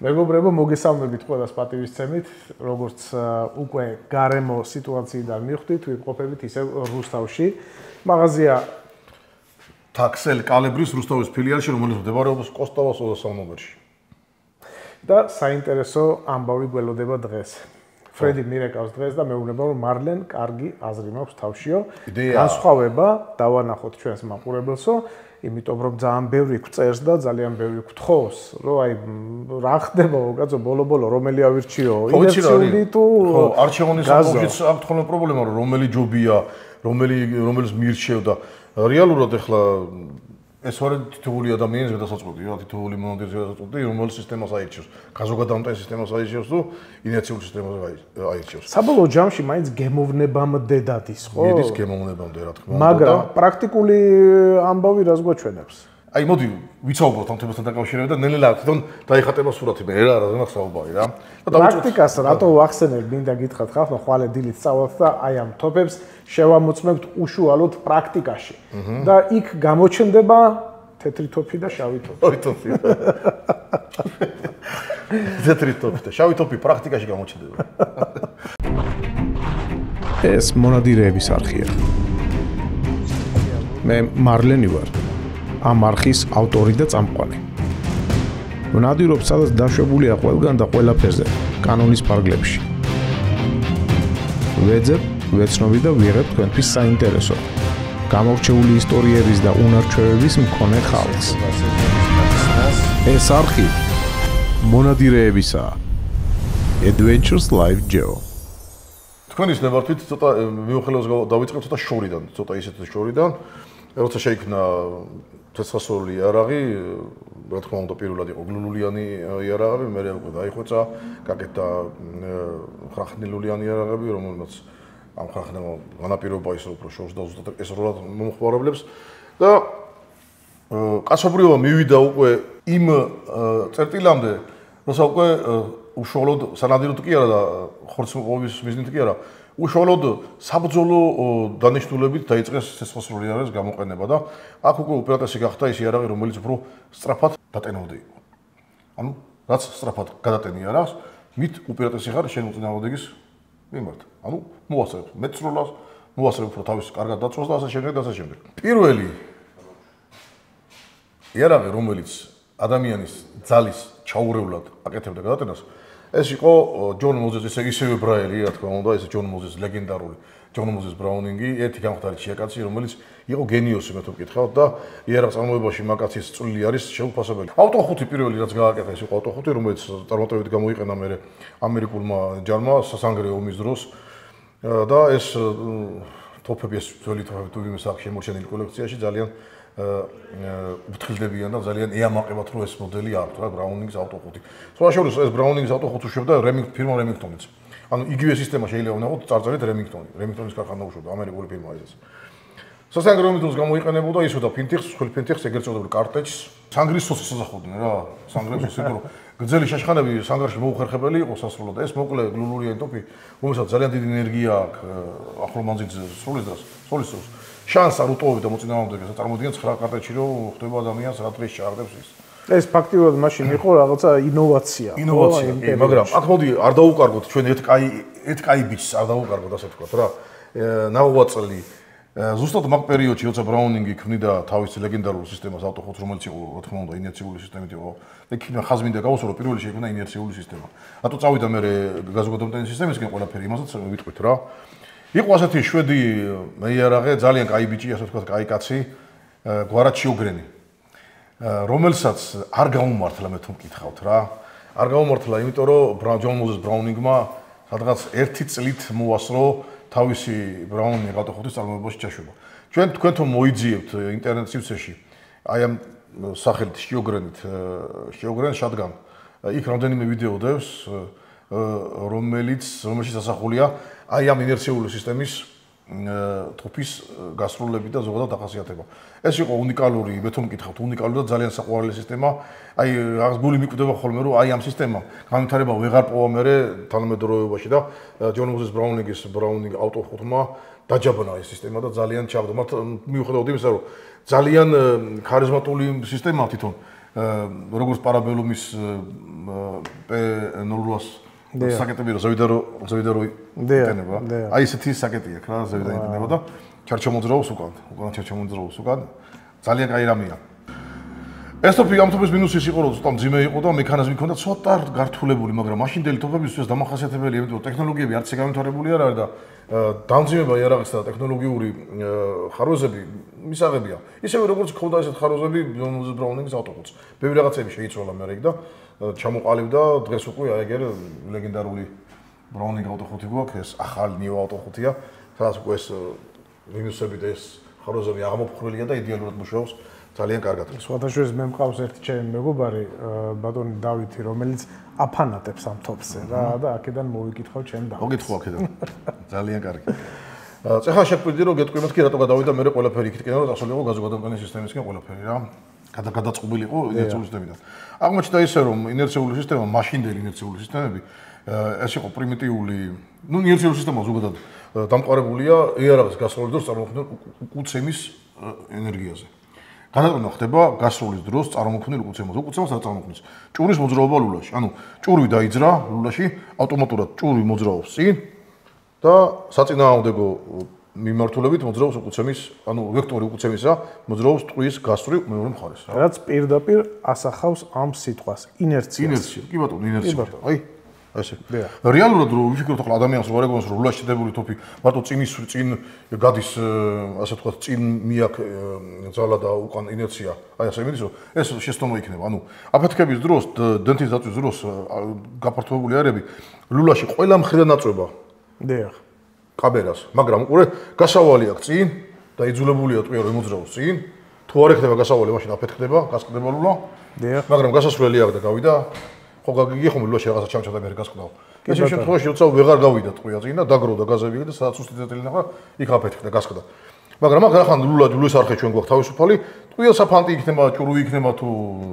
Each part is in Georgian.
მეგობრებო, მოგესალმებით ყველას პატივისცემით, როგორც უკვე გარემო სიტუაციიდან მივხვდით, ვიმყოფებით ისევ რუსთავში. მაღაზია Taxel კალიბრის რუსთავის ფილიალში, რომელიც მდებარეობს კოსტოვოს 23 ნომერში. და საინტერესო ამბავი გველოდება დღეს. ფრედი მირეკავს დღეს და მეუბნება, რომ მარლენ კარგი აზრი მაქვს თავშიო. განსხვავება დავანახოთ ჩვენს მაყურებელსო, იმიტომ რომ ძალიან ბევრი გვწერს და ძალიან ბევრი გთხოვს, რომ აი რა ხდება, კაცო, ბოლო-ბოლო რომელი ავირჩიო, ინერციული თუ არჩევანის საფუძველს აქვს ხოლმე პრობლემა, რომ რომელი ჯობია, რომელს მირჩევ და რეალურად ახლა ეს ვარ თითოეული ადამიანის გადასაწყვეტი, რა თითოეული მონადირის გადასაწყვეტი, რომელი სისტემას აირჩევს. გაზოგადოებრივ სისტემას აირჩევს თუ ინერციული სისტემას აირჩევს. საბოლოო ჯამში მაინც გემოვნებამდე დადის, ხო? მიდის გემოვნებამდე, რა თქმა უნდა. მაგრამ პრაქტიკული ამბავი რას გვაჩვენებს? აი მოდი ვიცაუბროთ ამ თემასთან დაკავშირებით და ნელ-ნელა თვითონ დაიხატება სურათი მე რა რაზეც საუბარი რა. პრაქტიკას რატო ვახსენებ, მინდა გითხრათ ხალხო, ხვალე დილით სწავლობთ და აი ამ თოფებს შევამოწმებთ უშუალოდ პრაქტიკაში. და იქ გამოჩნდება თეთრი თოფი და შავი თოფი. თოფი. თეთრი თოფი და შავი თოფი პრაქტიკაში გამოჩნდება. ეს მონადირეების არხია. მე მარლენი ვარ. ამ არხის ავტორი და წამყვანი. ვნადირობ, სადაც დაშვებულია ყველგან და ყველაფერზე, კანონის ფარგლებში. ვეძებ, ვეცნობი და ვიღებ თქვენთვის საინტერესო, გამორჩეული ისტორიების და უნარჩვევების მქონე ხალხს. ეს არხი მონადირეებისაა. Adventures Live Geo. თქვენის ნებართვით ცოტა მიუხედავად დავიწყებ ცოტა შორიდან, ცოტა ისეთი შორიდან, როცა შეიქმნა ცეცხლსროლი იარაღი, რა თქმა უნდა პირველად იყო გლულულიანი იარაღები, მერე უკვე დაიხვეწა, გაკეთდა ხრახნილულიანი იარაღები, რომელმაც ამ ხრახნელმა განაპირობა ის უფრო შორს და ზუსტად ეს როლად მომხმარებლებს და კაცობრიობა მივიდა უკვე იმ წერტილამდე, როცა უკვე უშუალოდ სანადიროდ კი არა და ხორცმოყობის მიზნით კი არა, უშუალოდ საბრძოლო დანიშნულებით დაიწყეს ცეცხლსროლი იარაღის გამოყენება და აქ უკვე უპირატესი გახდა ის იარაღი, რომელიც უფრო სწრაფად დატენოდა იყო. ანუ რაც სწრაფად გადატენი იარაღს, მით უპირატესი ხარ შენ უწინააღმდეგის მიმართ. ანუ მოასწრებ მეცროლას, მოასწრებ უფრო თავის კარგად დაცვას და ასე შემდეგ და ასე შემდეგ. პირველი იარაღი, რომელიც ადამიანის ძალის ჩაურევლად აკეთებდა გადატენას, ეს იყო ჯონ მოზეს, ისევე ბრაელი, რა თქმა უნდა, ეს ჯონ მოზეს ლეგენდარული ჯონ მოზეს ბრაუნინგი, ერთი გამხდარი ჩიაკაცი, რომელიც იყო გენიოსი, მე თუ მკითხავთ და იარაღ წარმოებაში მაკაცის წვლილი არის შეუპასებელი. ავტო-5 პირველი რაც გააკეთა, ეს იყო ავტო-5, რომელიც წარმატებით გამოიყენა მე ამერიკულმა ჯარმა სასანგრე ომის დროს და ეს თოფები, ეს ძველი თოფები თუ იმის აქ შემორჩენილი კოლექციაში ძალიან უთხრილებიან და ძალიან ეამაყებათ, რომ ეს მოდელი აქვს რა ბრაუნინგის ავტო-5. სხვა შორის ეს ბრაუნინგის ავტო-5 უშვებდა ფირმა რემინგტონიც. ანუ იგივე სისტემა შეიძლება ვნახოთ წარწერით რემინგტონი. რემინგტონის ქარხანა უშვებდა ამერიკული ფირმა ეს. სასანგრე ომის დროს გამოიყენებოდა ისო და ფინთიხს, ხელი ფინთიხს ეგრეთ წოდებული კარტეჯს, სანგრის სოსის ასახავდნენ რა. სანგრებს ისე რომ გრძელი შაშხანები სანგარში მოუხერხებელი იყო სასრულად. ეს მოკლე გლულურიანი ტოფი, რომელსაც ძალიან დიდი ენერგია აქვს ახლო მანძილზე სროლის დროს. შანს არ უტოვებდა მოწინააღმდეგეს, წარმოიდგინეთ 9 კარტეჯში რომ ხდება ადამიანს რა დღეს ჩაარდებს ის. ეს ფაქტიურად მაშინ იყო რაღაცა ინოვაცია. მაგრამ აქ მოდი არ დაუკარგოთ ჩვენ ერთ კაი ბიჭს არ დაუკარგოთ ასე ვთქვათ რა. ნაღვაწლი ზუსტად მაგ პერიოდში, როცა ბრაუნინგი ქმნიდა თავის ლეგენდარულ სისტემას ავტო-5, რომელიც იყო, რა თქმა უნდა, ინერციული სისტემით იყო. იქნა ხაზმინდა გავუსვა, რომ პირველი შეიქმნა ინერციული სისტემა. რატო წავიდა მე გაზოგადოებრივი სისტემისკენ ყველაფერი, იმასაც ვიტყვით რა. იყო ასეთი შვედი იარაღი, ძალიან კაი ბიჭი, ასე ვთქვათ, კაი კაცი, გვარად შეუგრენი. რომელსაც არ გაუმართლა მე თუ მკითხავთ რა. არ გაუმართლა, იმიტომ რომ ჯონ მოზეს ბრაუნინგმა სადღაც 1 წლით მოასწრო თავისი ბრაუნინგი ავტო-5-ის წარმოებაში ჩაშვება. ჩვენ თქვენთო მოიძიებთ ინტერნეტ სივრცეში აი ამ სახელით შეუგრენ შადგან. იქ რამდენიმე ვიდეო დევს, რომელშიც ასახულია აი ამ ინერციული სისტემის თოფის გასროლები და ზოგადად ახასიათება. ეს იყო უნიკალური, მე თუ მკითხავთ, უნიკალური და ძალიან საყვარელი სისტემა. აი რაღაც გული მიკვდება ხოლმე, რომ აი ამ სისტემამ განვითარება ვეღარ პოვა მერე თანამედროვეობაში და ჯონ მოზეს ბრაუნინგის ბრაუნინგ ავტო-5-მა დაჯაბნა ეს სისტემა და ძალიან ჩავდა. მათ მიუხედავად იმისა, რომ ძალიან ქარიზმატული სისტემაა თვითონ როგორც პარაბელუმის P08 საკეტები რო ზევიდან რო იტენება. აი ესეთი საკეტი აქვს რა, ზევიდან იტენება და ჩარჩომოძრაობს უკან ჩარჩომოძრაობს უკან. ძალიან კაი რამეა. ეს თოფი ამთობის მინუსის იყო, რომ ცოტა მძიმე იყო და მექანიზმი ჰქონდა ცოტა გართულებული, მაგრამ მაშინდელი თოფებისთვის დამახასიათებელია, იმიტომ რომ ტექნოლოგიები არც განვითარებული არ არის და დამძიმება იარაღისა და ტექნოლოგიური ხარვეზები მისაღებია. ისევე როგორც ქონდა ესეთ ხარვეზები ჯონ მოზეს ბრაუნინგის ავტოხუთს. ბევრი რაღაცები შეიცვალა მე იქ და ჩამოყალიბდა დღეს უკვე აი ეგ ლეგენდარული ბრაუნინგ ავტოხუთი გვაქვს, ეს ახალი ნიუ ავტოხუთია, სადაც უკვე ეს მინუსები და ეს ხარვეზები აღმოფხვრილია და იდეალურად მუშაობს. ძალიან კარგად. სხვადასხვა მე მყავს ერთი ჩემი მეგობარი, ბატონი დავითი, რომელიც აფანატებს ამ თოფზე რა და აქედან მოვიკითხავ ჩემ და. მოგითხო აქედან. ძალიან კარგი. წეხა შეგვიდი რომ გეტყვი მეთქი რატო გადავიდა მე ყველაფერი იქითკენ რომ დასრულიყო გაზოგადოებრივი სისტემისკენ ყველაფერი რა. გადაწყობილიყო ინერციული სისტემიდან. აღმოჩნდა ისე რომ ინერციული სისტემა, მაშინდელი ინერციული სისტემები ეს იყო პრიმიტიული, ინერციული სისტემა ზოგადად დამყარებულია იარაღის გასროლის დროს წარმოქმნილ უკუცემის ენერგიაზე. განაკვნა ხდება გასროლის დროს წარმოქმნილ უკუცემას. უკუცემას არ წარმოქმნის. ჭურის მოძრაობა ლულაში. ანუ ჭური დაიძრა ლულაში, ავტომატურად ჭური მოძრაობს წინ და საწინააღმდეგო მიმართულებით მოძრაობს უკუცემის, ანუ ვექტორი უკუცემისა მოძრაობს ტყვის გასწვრივ მეორე მხარეს. რაც პირდაპირ ასახავს ამ სიტყვას ინერცია. ინერცია. კი ბატონო, ინერცია. აი ესე. რეალურად რო ვიფიქროთ ახლა ადამიანს რო არეგონს რო ლულაში შედებული თოფი მარტო წინ გადის ასე ვთქვათ წინ მიაქ ძალა და უკან ინერცია. აი ასე მიდის რომ ეს შეცდომა იქნება. ანუ აფეთქების დროს დენთის დაწვის დროს გაფართოებული არები ლულაში ყველა მხრიდან აწვება. დიახ. კაბერას, მაგრამ უკვე გასავალი აქვს წინ და იძულებულია ტყვია რომ მოძრაოს წინ. თუ არ ეხება გასავალი, მაშინ აფეთქდება, გასყდება ლულა. დიახ. მაგრამ გასასვლელი აქვს და გავიდა. ხო გაგიგი ხომ ლულაში რაღაცა ჩამჩა და მე გასყდავ. ეს შემთხვევაში როცა ვეღარ გავიდა ტყვია წინ და დაგროვდა გაზები და სადაც უსტი ძეთილი ნახა, იქ აფეთქდა, გასყდა. მაგრამ ახლა ლულის არხე ჩვენ გვაქვს თავისუფალი, ტყვია საფანტი იქნება, ჭურვი იქნება თუ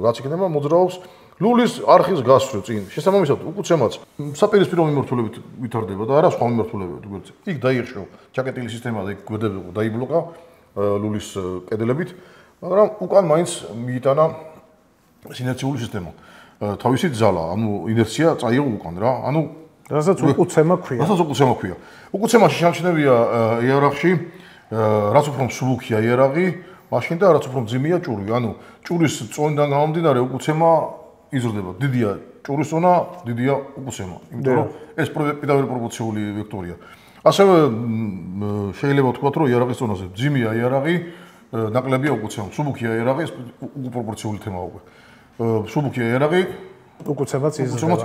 რაც იქნება, მოძრაობს ლულის არხის გასწვრივ წინ. შესაბამისად, უკუცემაც საპირისპირო მიმართულებით ვითარდება და არა სხვა მიმართულებებით გვერდზე. იქ დაიხშო ჩაკეტილი სისტემა და იქ გვერდები დაიბლოკა ლულის კედლებით, მაგრამ უკან მაინც მიიტანა ინერციული სისტემა. თავისი ძალა, ანუ ინერცია წაიღო უკან რა. ანუ რასაც უკუცემა ქვია. რასაც უკუცემა ქვია. უკუცემაში შემჩნევია იარაღში, რაც უფრო მსუბუქია იარაღი, მაშინ და რაც უფრო მძიმეა ჭური. ანუ ჭურის წონიდან გამომდინარე უკუცემა იზრდება. დიდია ჭურის წონა, დიდია უკუცემა. იმიტომ რომ ეს პირდაპირ პროპორციული ვექტორია. ასევე შეიძლება ვთქვათ, რომ იარაღის წონაზე მძიმეა იარაღი, ნაკლებია უკუცემა. მსუბუქია იარაღი, ეს უპროპორციული თემაა უკვე. მსუბუქია იარაღი, უკუცემაც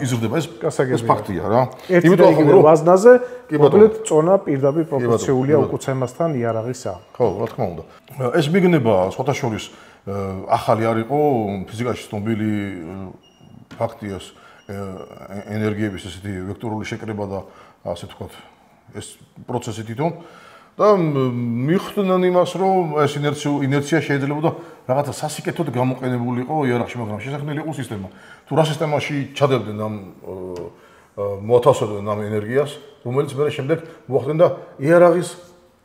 იზრდება. ეს ფაქტია რა. იმიტომ რომ ვაზნაზე მოკლედ წონა პირდაპირ პროპორციულია უკუცემასთან იარაღისა. ხო, რა თქმა უნდა. ეს მიგნება სხვათა შორის ახალი არ იყო ფიზიკაში ცნობილი ფაქტია ენერგიების ესეთი ვექტორული შეკრება და ასე ვთქვათ ეს პროცესი თვითონ და მიხვდნენ იმას რომ ეს ინერცია შეიძლება და რაღაცა სასიკეთოდ გამოყენებული იყო იარაღში, მაგრამ შესაძლებელი იყო სისტემა. თუ რა სისტემაში ჩადებდნენ ამ მოათავსებდნენ ამ ენერგიას, რომელიც მე შემდეგ მოახდენდა იარაღის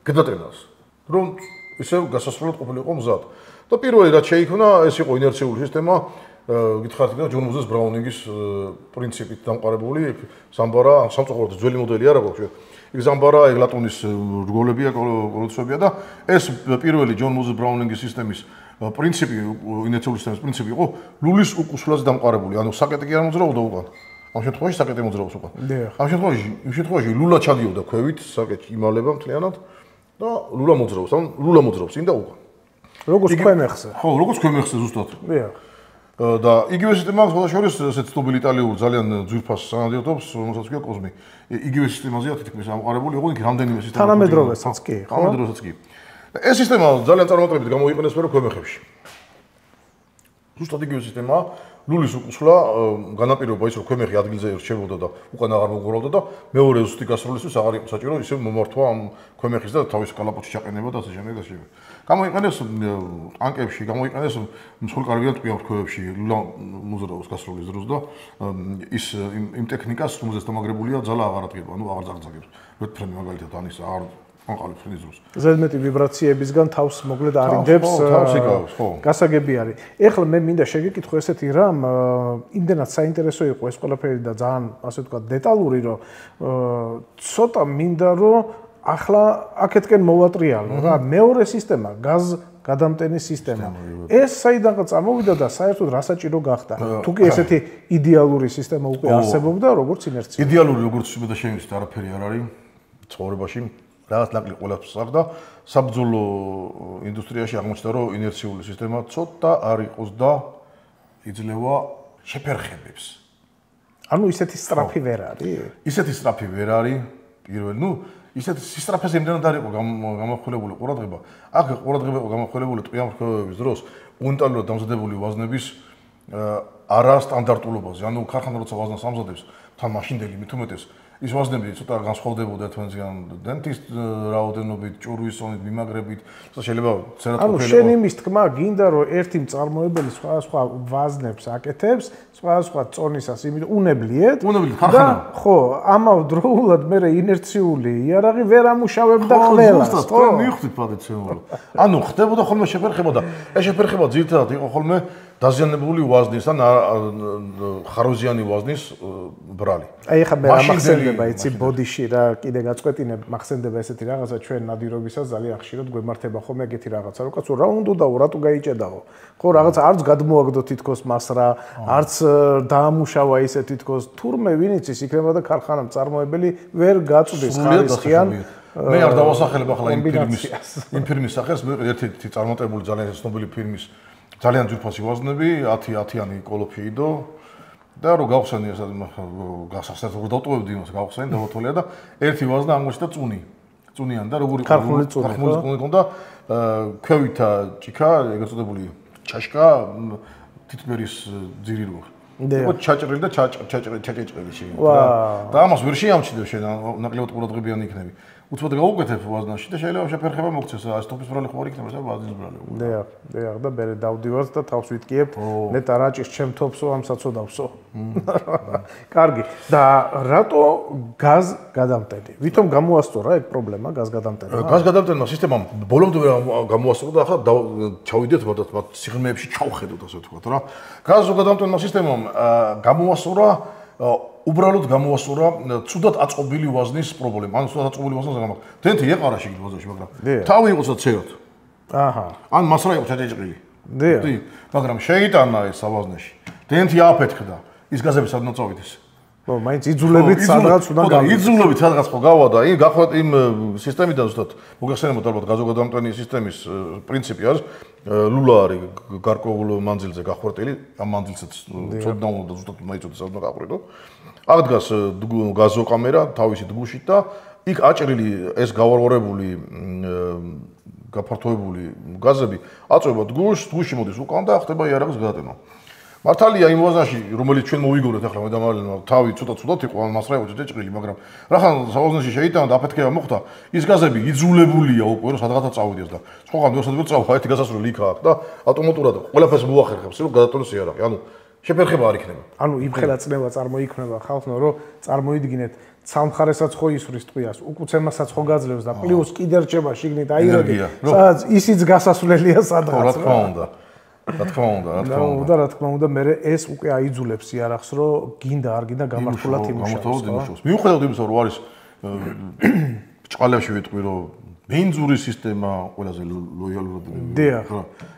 გადატენას, რომ ისევ გასასვლელად ყოფილიყო მზად. და პირველი რაც შეიქმნა, ეს იყო ინერციული სისტემა, გითხარით და ჯონ მოზეს ბრაუნინგის პრინციპით დამყარებული, სამბარა, სამწუხაროდ ძველი მოდელი არა გვაქვს. იქ ზამბარა, ეგლატონის რგოლებია, კოლოცვებია და ეს პირველი ჯონ მოზეს ბრაუნინგის სისტემის პრინციპი, ინერციული სისტემის პრინციპი იყო ლულის უკუსვლაზე დამყარებული. ანუ საკეტი კი არ მოძრაობდა უკან. ამ შემთხვევაში საკეტი მოძრაობს უკან. ამ შემთხვევაში ლულა ჩადიოდა ქვევით, საკეტი იმალება მთლიანად და ლულა მოძრაობს. ანუ ლულა მოძრაობს წინ და უკან. როგორც ქვემეხზე. ხო, როგორც ქვემეხზე ზუსტად. დიახ. და იგივე სისტემა სხვადასხვა ესეთ ცნობილი იტალიურ ძალიან ძვირფას სანადიროთობს, რომელსაც ქვია კოზმი. იგივე სისტემაზეა თითქმის ამყარებული, იყო იქ რამდენიმე სისტემა. თანამედროვესაც კი, ხო? თანამედროვესაც კი. ეს სისტემა ძალიან წარმატებით გამოიყენეს მე ქვემეხებში. ზუსტად იგივე სისტემაა, ლულის უკუსვლა განაპირობა ის რომ ქვემეხი ადგილზე რჩებოდა და უკან აღარ მოგურავდა და მეორე ზუსტი გასროლისთვის აღარ იყო საჭირო ისე მომართვა ამ ქვემეხის და თავის კალაპოტში ჩაყენება და ასე შემდეგ და შემდეგ. გამოიყენეს ტანკებში, გამოიყენეს მსხვილკარგიან ტყვიავ ქვევებში, ლულა მოძრაობს გასროლის დროს და ის იმ ტექნიკას, რომელზეც დამაგრებულია, ძალა აღარ ადგენდა, ანუ აღარ ძაგძაგებს. ვეთფრენი მაგალითად ანის აღარ ყანყალებს ხნის დროს. ზედმეტი ვიბრაციებისგან თავს მოკლედ არიდებს. თავს იგავს, ხო. გასაგები არის. ეხლა მე მინდა შეგეკითხო ესეთი რამ, იმდენად საინტერესო იყო ეს ყველაფერი და ძალიან ასე ვთქვათ დეტალური, რომ ცოტა მინდა რომ ახლა აქეთკენ მოვატრიალო რა, მეორე სისტემა, გაზგადამტენის სისტემა. ეს საიდანღა წამოვიდა და საერთოდ რა საჭირო გახდა? თუ კი ესეთი იდეალური სისტემა უკვე არსებობდა, როგორც ინერცია. იდეალური როგორც შევიდა შემიძლია არაფერი არ არის ცხოვრებაში. რაღაც ნაკლი ყველაფერს აღდა. საბრძოლო ინდუსტრიაში აღმოჩნდა, რომ ინერციული სისტემა ცოტა არ იყოს და იძლევა შეფერხებებს. ანუ ისეთი სწრაფი ვერ არის? ისეთი სწრაფი ვერ არის. პირველ, ისეთი სისტრაფეზე იმდენად არ იყო გამახვილებული ყურადღება. აქ ყურადღება იყო გამახვილებული ტყიან მრქმეობების დროს უნიტარულად დამზადებული ვაზნების არასტანდარტულობაზე. ანუ ქარხანა როცა ვაზნას ამზადებს, თან მაშინდელი მით უმეტეს ის ვაზნები ცოტა განსხვავდებოდა ერთმანეთისგან დენტის რაოდენობით, ჭურვის ზონით, მიმაგრებით, შეიძლება წერად ყოფილიყო. ანუ შენ იმის თქმა გინდა რომ ერთი მწარმოებელი სხვა ვაზნებს აკეთებს, სხვა წონისას იმით უნებლიეთ და ხო, ამავდროულად მე ინერციული იარაღი ვერ ამუშავებდა ყველას. ხო, მივხვდით პატიცემულო. ანუ ხდებოდა ხოლმე შეფერხება და ეს შეფერხება ძირითადად იყო ხოლმე დაზიანებული ვაზნის ან ხაროზიანი ვაზნის ბრალი. აი ხა მე ამახსენდება იცი ბოდიში რა კიდე გაწყვეტინებ მახსენდება ესეთი რაღაცა ჩვენ ნადირობისას ძალიან ხშირად გვემართება ხოლმე ეგეთი რაღაცა რომ კაცო რა უნდა დაო რატო გაიჭედაო ხო რაღაცა არც გადმოაგდო თითქოს მასრა არც დაამუშავა ისე თითქოს თურმე ვინ იცის იქნება და ქარხანა მწარმოებელი ვერ გაწვდის ხარისხიან მე არ დავასახელებ ახლა იმ ფილმის სახელს მე ერთ-ერთი წარმატებული ძალიან ცნობილი ფილმის ძალიან ძვირფასი ვაზნები 10-10-იანი კოლოფიიდო და რო გავხსენი ეს გასასწრად რო დავტოვებდი იმას გავხსენი დავათვალე და ერთი ვაზნა აღმოჩნდა წუნიანი და როგორი ქარხული წუნი ქონდა ქვევითა ჭიქა ეგრეთ წოდებული ჩაშკა თითბერის ძირი რო იყო ჩაჭრილი და ჩაჭრილი შეიძლება და ამას ვერ შეამჩნევ შენ ნაკლებად ყურადღებიანი იქნები უცბად გავუკეთებ ვაზნაში და შეიძლება შეფერხება მოგცეს ეს თოფის ბრალი ხო არ იქნება ეს ვაზნის ბრალი დიახ და მე დავდივართ და თავს ვიტკიებ ნეტა რაჭის ჩემ თოფსო ამ საწოდავსო კარგი და რატო გაზგადამტენი ვითომ გამოასწორა ეგ პრობლემა გაზგადამტენმა გაზგადამტენმა სისტემამ ბოლომდე გამოასწორა და ახლა ჩავიდეთ მათ სიღრმეებში ჩავხედოთ ასე ვთქვათ რა გაზგადამტენმა სისტემამ გამოასწორა უბრალოდ გამოასწორა ცუდად აწყობილი ვაზნის პრობლემა. ანუ ცუდად აწყობილი ვაზნის გამო. დენტი ეყარა შიგნით ვაზნში, მაგრამ თავი იყო ცოტა ცერად. აჰა. ან მასრა იყო ჩაჭეჭყილი. დიახ. მაგრამ შეიტანა ეს ავაზნაში. დენტი აფეთქდა. ის გაზები სადღაც წავით ის. ხო, მაინც იძულებით სადღაც უნდა გავიდა. იძულებით სადღაც ხო გავადა. გახვალ იმ სისტემიდან ზუსტად მოგახსენებათ ალბათ გაზოგადამტენი სისტემის პრინციპი არის ლულა არის გარკვეულ მანძილზე გახვერტილი, ამ მანძილსაც ცოდნა უნდა ზუსტად მაიწოდეს ამ გაყვრიტო. აქ დგას გაზოკამერა თავისი დგუშით და იქ აჭრილი ეს გავარვარებული გაფართოებული გაზები აწვება დგუშში მოდის უკან და ხდება იარაღის გადატანა. მართალია იმ ვაზნაში, რომელიც ჩვენ მოვიგორეთ ახლა მე და მარლენმა, თავი ცუდად იყო, მასრა იყო ჭეჭყილი, მაგრამ რახან სავაზნში შეიტანა და აფეთქება მოხდა, ის გაზები იძულებულია უკვე რომ სადღაცა წავიდეს და სხვაგან ვერ წავა, ერთი გასასვლელი იქ აქვს და ავტომატურად ყველაფერს მოახერხებს, რომ გადატანოს იარაღი. ანუ შეფერხება არ იქნება. ანუ იმხელა წნევა წარმოიქმნება ხალხმა, რომ წარმოიდგინეთ ცალმხარესაც ხო ისვრის ტყვიას, უკუცემასაც ხო გაძლევს და პლუს კიდე რჩება შიგნით აირები, სადაც ისიც გასასვლელია სადღაც. რა თქმა უნდა. რა თქმა უნდა, მე ეს უკვე აიძულებს იარაღს, რომ გინდა არ გინდა გამართულად იმუშაოს. მიუხედავად იმისა, რომ არის ბჭყალებში ვიტყვი, რომ ბენზური სისტემა ყველაზე ლოიალურად. დიახ.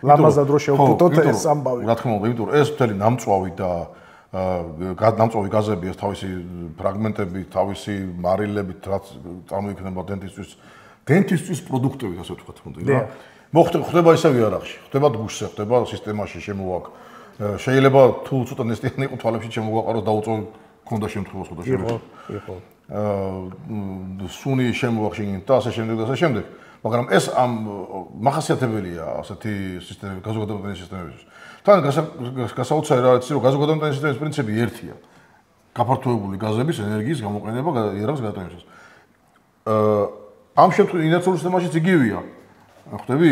ლამაზად რო შევფუთოთ ეს ამბავი. რა თქმა უნდა, იმიტომ რომ ეს მთელი ნამწვავი და ნამწვავი გაზები, ეს თავისი ფრაგმენტები, თავისი მარილებით, რაც წარმოიქმნება დენტისტვის პროდუქტები, ასე ვთქვათ, უნდა რა. ხდება ისევ იარაღში, ხდება დგუშზე, ხდება სისტემაში შემოვაკ. შეიძლება თუ ცოტა ნესტიანი იყო თვალებში შემოვაყაროს დაუწო ქონდა შემთხვევა სხვა შემთხვევა. იყო. სუნი შემოვახშინით და ასე შემდეგ და ასე შემდეგ. მაგრამ ეს ამ მახასიათებელია ასეთი სისტემები, გაზოგადოებრივი სისტემების. თან გასაოცარი რა არის, რომ გაზოგადოებრივი სისტემის პრინციპი ერთია. გაფართოებული გაზების ენერგიის გამოყენება იარაღის გადატანისას. ამ შემთხვევაში ინერციული სისტემაშიც იგივეა. ხვდები?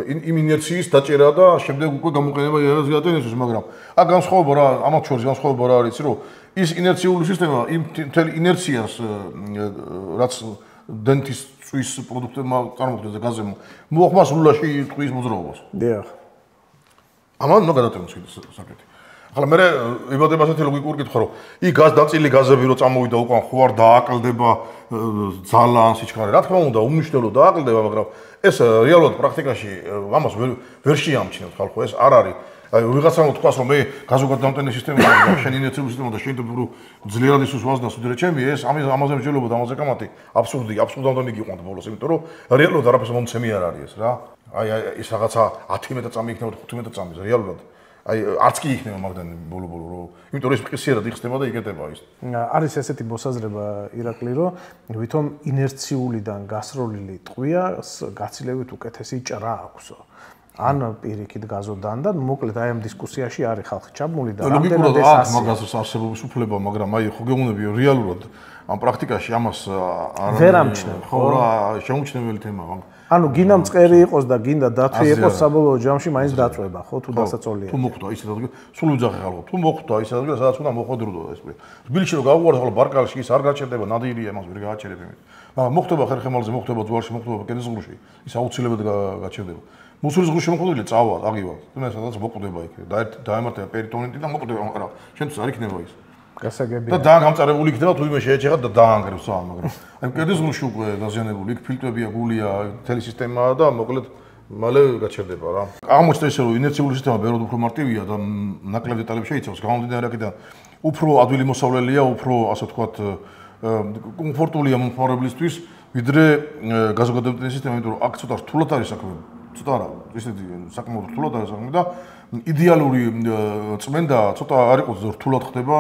იმ ინერციის დაჭერა და შემდეგ უკვე გამოყენება იარაღის გადატანისას, მაგრამ აქ განსხვავება რა, ამათ შორის განსხვავება რა არის, რომ ის ინერციული სისტემა იმ მთელ ინერციას რაც დენთის წვის პროდუქტებმა წარმოქმნეს და გაზებმა მოახმა სულაში ტყვის მოძრაობას. დიახ. ამან უნდა გადატანოს საკეთი. ახლა მე იბადება ასეთი ლოგიკური კითხვა, რომ იქ ნაწილი გაზები რო წამოვიდა უკან ხო არ დააკლდება ძალა ან სიჩქარე. რა თქმა უნდა, უმნიშვნელო დააკლდება, მაგრამ ეს რეალურად პრაქტიკაში ამას ვერ შეამჩნევთ ხალხო, ეს არ არის. აი ვიღაცამ თქვას რომ მე გაზოგადოებრივი სისტემა და შენ ინერციული სისტემა და შენ უფრო ძლიერად ისუს ვაზნას უდრე ჩემი ეს ამაზე მსჯელობა და ამაზე კამათი აბსურდამდე გიყვანთ ბოლოს იმიტომ რომ რეალურად არაფერს მომცემი არ არის ეს რა აი ეს რაღაცა 10 მეტრი წამი იქნება 15 წამი რეალურად აი არც კი იქნება მაგდან ბოლო რომ იმიტომ რომ ეს მყისიერად იხსნება და იკეტება ის არის ესეთი მოსაზრება ირაკლი რომ ვითომ ინერციულიდან გასროლილი ტყვია გაცილებით უკეთესი ჭრა აქვსო ან პირიქით გაზოდან და მოკლედ აი ამ დისკუსიაში არის ხალხი ჩაბმული და რამდენად ეს არის მაგას არსებობის უფლება მაგრამ აი ხო გეუბნები რეალურად ამ პრაქტიკაში ამას ვერ ამჩნევ ხო რა შეუმჩნეველი თემაა ანუ გინდა მწყერი იყოს და გინდა დათვი იყოს საბოლოო ჯამში მაინც დაწვება ხო თუ დასაწოლია თუ მოხვდა ისეთ ადგილ სულ უძახი ხალხო თუ მოხვდა ისეთ ადგილ სადაც უნდა მოხვედრო ეს თბილისში რომ გავუვარდ ხოლმე ბარკალში ის არ გაჩერდება ნადირია მას ვერ გააჩერებ იმით მაგრამ მოხვდება ხერხემალზე მოხვდება ძვარში მოხვდება კედესღრუში ის აუცილებლად გაჩერდება მუსურის ღრუში მოხვდილი წავა აღივა თუნდაც სადაც მოკვდება იქ დაემართება პერიტონიტი და მოკვდება მაგრამ შენთვის არ იქნება ის გასაგებია და ძალიან გამწარებული იქნება თუ იმე შეეჭეხა და დაანგრევს მაგრამ აი კედესღრუში უკვე დაზიანებული იქ ფილტრებია გულია თელი სისტემაა და მოკლედ მალე გაჩერდება რა აღმოჩნდა ისე რომ ინერციული სისტემა ბევრად უფრო მარტივია და ნაკლებ დეტალებს შეიცავს გამომდინარე აქედან უფრო ადვილი მოსავლელია უფრო ასე ვთქვათ კომფორტულია მომხმარებლისთვის ვიდრე გაზოგადოებრივი სისტემა იმიტომ რომ აქ ცოტა რთულად არის საქმე ცოტა არა ისეთი საკმაოდ რთულად არის საქმე და იდეალური წმენდა ცოტა არ იყოს რთულად ხდება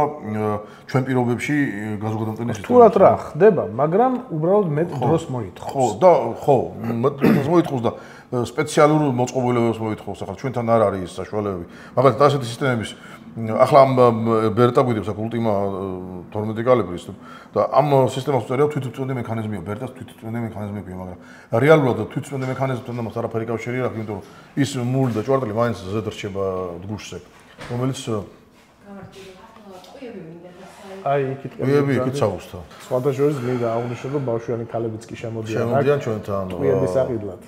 ჩვენ პირობებში გაზოგადოებრივი სისტემა რთულად რა ხდება მაგრამ უბრალოდ მეტ დროს მოითხოვს ხო და ხო მეტ დროს მოითხოვს და სპეციალურ მოწყობილობებს მოითხოვს ახლა ჩვენთან არ არის საშუალებები მაგალითად ასეთი სისტემების ახლა ბერტა გვიდებს აქ ულტიმა 12 კალიბრის და ამ სისტემას წერია თვითწმენდი მექანიზმია ბერტას თვითწმენდი მექანიზმია მაგრამ რეალურად თვითწმენდი მექანიზმთან მას არაფერი კავშირი არ აქვს იმიტომ რომ ის მული და ჭვარტლი მაინც ზედ რჩება დგუშზე რომელიც აი იქით იქით საუბრობთ სხვადასხვა მინდა აღვნიშნო რომ ბავშვიანი ქალებიც კი შემოდიან ჩვენთან ტყვიების საყიდლად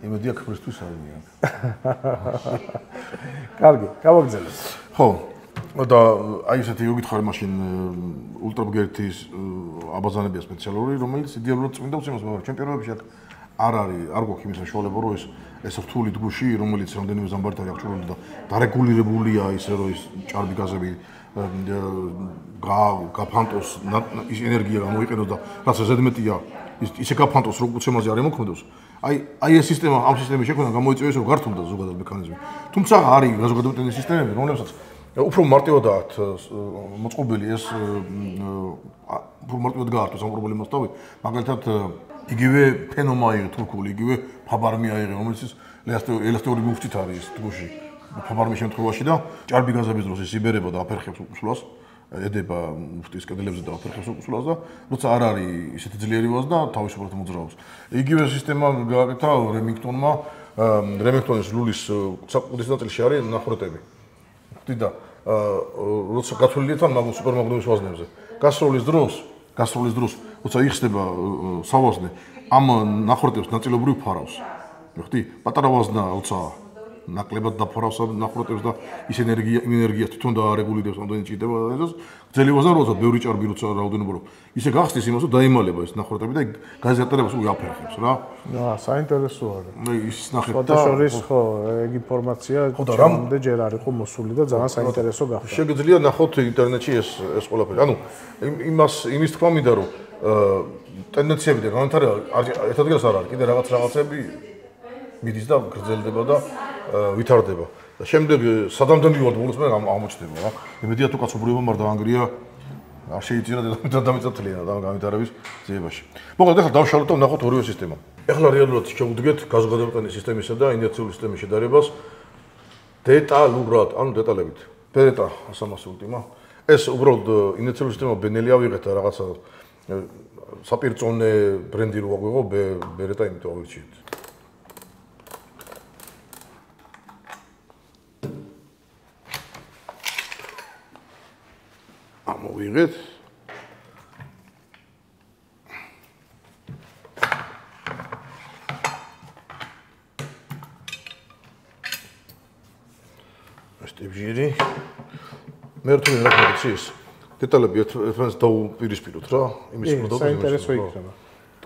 იმედია ქმრისთვის არიან კარგი გავაგზავნოთ ხო და აი ესეთი გითხარი მაშინ ულტრაბგერთის აბაზანებია სპეციალური რომელიც იდეალურად წმინდა უცემს მაგრამ ჩვენ პირობებში არ არის არ გვაქვს იმის საშუალება რომ ეს რთული დგუში რომელიც რამდენიმე ზამბარით არის აღჭურვილი და დარეგულირებულია ისე რომ ის ჭარბი გაზები გაფანტოს ის ენერგია გამოიყენოს და რაც ზედმეტია ისე გაფანტოს რომ უცემაზე არ ემოქმედოს აი ეს სისტემა ამ სისტემის შექმნა გამოიწვიეს რომ გართულდა ზოგადად მექანიზმი თუმცა არის გაზოგადოებრივი სისტემები რომლებსაც უფრო მარტივად აქვთ მოწყობილი ეს უფრო მარტივად გაართოს ამ პრობლემას თავი მაგალითად იგივე ფენომა იღე თურქული იგივე ფაბარმი აიღე რომელიც ელასტიური მუხტით არის დგუში ფაბარმის შემთხვევაში და ჭარბი გაზების დროს ის იბერება და აფერხებს უკუსლას ედება მუხტის კედლებზე და აფერხებს უკუსლას და როცა არ არის ისეთი ძლიერი ვაზ და თავისუფლად მოძრაობს იგივე სისტემა გააკეთა რემინგტონმა რემინგტონის ლულის საკუთრის ნაწილში არის ნახვრეტები და როცა გათვლილია თან მაგ სუპერმაგნიტის ვაზნებზე გასროლის დროს როცა იხსნება სავაზნე ამ ნახვრეტებს ნაწილობრივ ფარავს ხთი პატარა ვაზნა როცა ნაკლებად დაფარავს ნახვრეტებს და ის ენერგია თვითონ დაარეგულირებს ამდენი ჭირდება და ეს ძელი ვაზნა როცა ბევრი ჭარბი როცა რაოდენობა რომ ისე გახსნის იმას რომ დაიმალება ეს ნახვრეტები და გაზის ატარებას უკვე აფერხებს რა საინტერესო არის ის ნახეთ და შორის ხო ეგ ინფორმაცია რამდენ ჯერ არის ხო მოსული და ძალიან საინტერესო გახდა შეგიძლია ნახოთ ინტერნეტში ეს ყველაფერი ანუ იმის თქვა მინდა რომ ტენდენციები და განვითარება ერთ ადგილას არ არის კიდე რაღაცები მიდის და გრძელდება და ვითარდება და შემდეგ სადამდე მივართ ბოლოს მე აღმოჩნდება რა იმედია თუ კაცობრიობა მარ დაანგრია არ შეიძლება დამიწათლია და განვითარების ძიებაში მოკლედ ახლა დავშალოთ და ვნახოთ ორივე სისტემა ახლა რეალურად შევუდგეთ გაზოგადოებრივი სისტემისა და ინერციული სისტემის შედარებას დეტალურად ანუ დეტალებით ბერეტა 300 ულტიმა ეს უბრალოდ ინერციული სისტემა ბენელი ავიღეთ და რაღაცა საპირწონე ბრენდი რო აღვიღო ბერეტა იმიტომ ავირჩიეთ ამოვიღეთ მე რთული რა ვიცი ის დეტალები ერთმანეთს დაუპირისპიროთ რა იმის პროდუქტი საინტერესო იქნება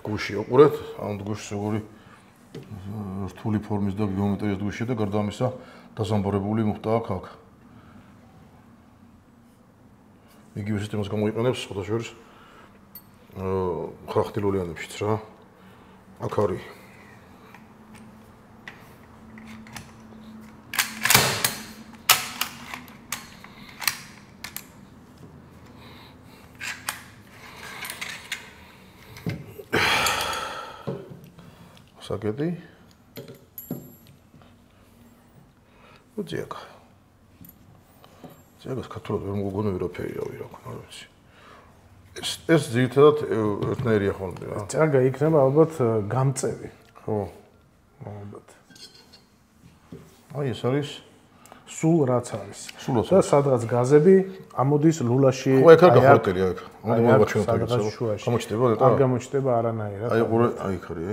გუში უყურეთ ამ გუშს როგორი რთული ფორმის და გეომეტრიის გუში და გარდა ამისა დაზამბორებული მოხდა აქ იგივე სისტემას გამოიყენებს სხვადასხვა ხრახტილულიანებშიც რა აქ არის საკედი უძიაკა ზეგას ქართულად ვერ მოგონი ვერაფერი რავი რა ქნა ვიცი ეს ძირითადად ერთნაირია ხოლმე რა წაგა იქნება ალბათ გამწევი ხო ალბათ აი ეს არის სულ რაც არის სულ რაც და სადღაც გაზები ამოდის ლულაში ხო ეგ არ გახორტელი აქ ამიტომ მოვაჩვენოთ გამოჩდება და არ გამოჩდება არანაირად აი ყურე აი იქ არის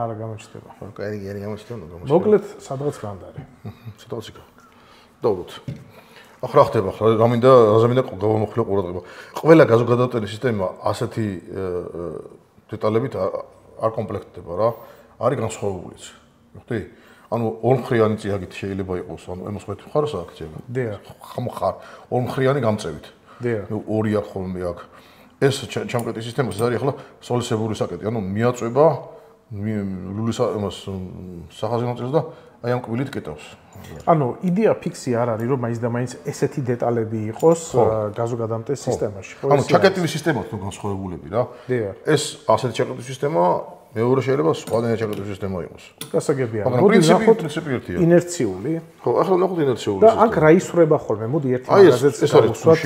არა გამოჩდება ხო კაი გამოჩდება მოკლედ სადღაც განდარი სადღაც იქ დავდოთ ახლა რა ხდება ახლა რამინდა გავამოხილო ყურადღება ყველა გაზოგადოებრივი სისტემა ასეთი დეტალებით არ კომპლექტდება რა არის განსხვავებულიც ხტი ანუ ორმხრიანი წიაგით შეიძლება იყოს ანუ ემოსვეთი მხარს აქ ძება დია ხარ ორმხრიანი გამწევით დია ორი აქ ხოლმე აქ ეს ჩამკეტი სისტემას არის ახლა სოლისებური საკეტი ანუ მიაწვება ლულის ამას სახაზინო წელს და აი ამ კბილით კეტავს ანუ იდეა ფიქსი არ არის რომ მაინც და მაინც ესეთი დეტალები იყოს გაზოგადამტეს სისტემაში ხო ანუ ჩაკეტილი სისტემაა თუ განსხვავებულები რა დია ეს ასეთი ჩაკეტილი სისტემა მეორე შეიძლება სხვადასხვა ჩაკეტილი სისტემა იყოს გასაგებია მაგრამ პრინციპი ერთია ინერციული ხო ახლა ნახოთ ინერციული და აქ რა ისვრება ხოლმე მოდი ერთი მაგაზეც გავუსვათ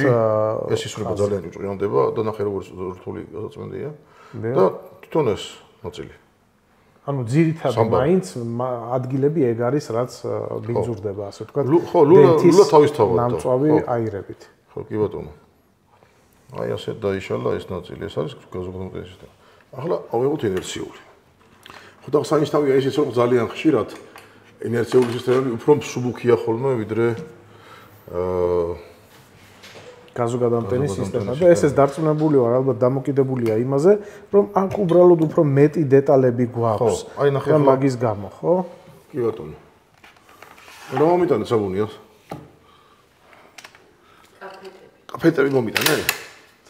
ეს ისვრება ძალიან ჭრიანდება და ნახე როგორ რთული გასაწმენდია და თვითონ ეს ნაწილი ანუ ძირითადად მაინც ადგილები ეგ არის რაც ბინძურდება ასე ვთქვათ ხო ლულა თავისთავად ნამწვავი აირებით ხო კი ბატონო აი ასე დაიშალა ეს ნაწილი ეს არის გაზოგადოებრივი სისტემა ახლა ავიღოთ ინერციული ხო და საინსტავია ისიც რომ ძალიან ხშირად ინერციული სისტემები უფრო მსუბუქია ხოლმე ვიდრე გაზოგადამტენი სისტემა და ესეც დარწმუნებული ვარ ალბათ დამოკიდებულია იმაზე რომ აქ უბრალოდ უფრო მეტი დეტალები გვაქვს აი ნახე რა მაგის გამო ხო კი ბატონო რა მომიტანე საბუნიას კაფეტები მომიტანე